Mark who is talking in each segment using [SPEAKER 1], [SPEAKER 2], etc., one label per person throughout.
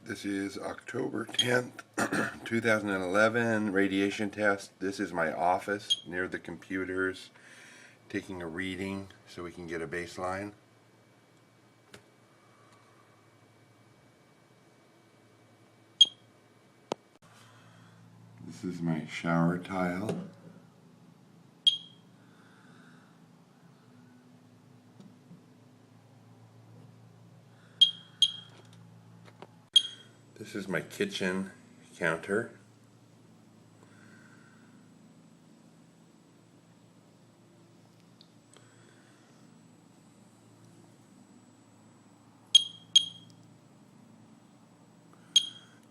[SPEAKER 1] This is October 10th, 2011, radiation test. This is my office near the computers, taking a reading so we can get a baseline. This is my shower tile. This is my kitchen counter.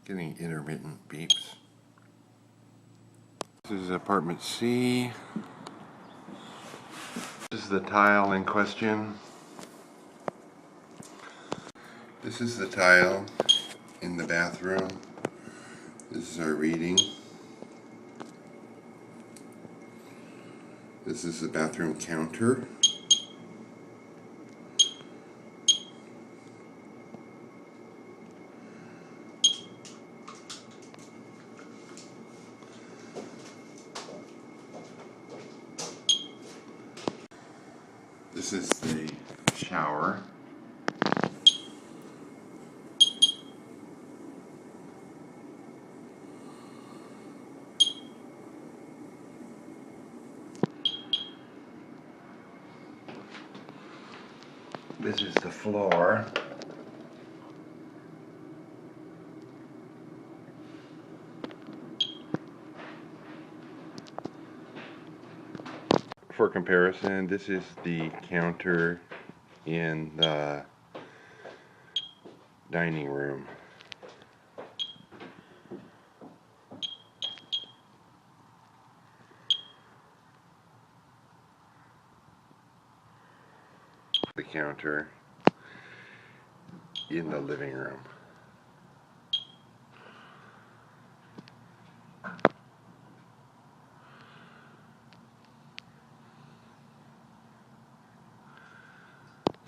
[SPEAKER 1] Getting intermittent beeps. This is apartment C. This is the tile in question. This is the tile in the bathroom. This is our reading. This is the bathroom counter. This is the shower. This is the floor. For comparison, this is the counter in the dining room. The counter in the living room.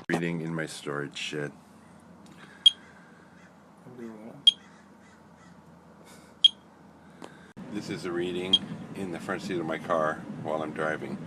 [SPEAKER 1] Reading in my storage shed. This is a reading in the front seat of my car while I'm driving.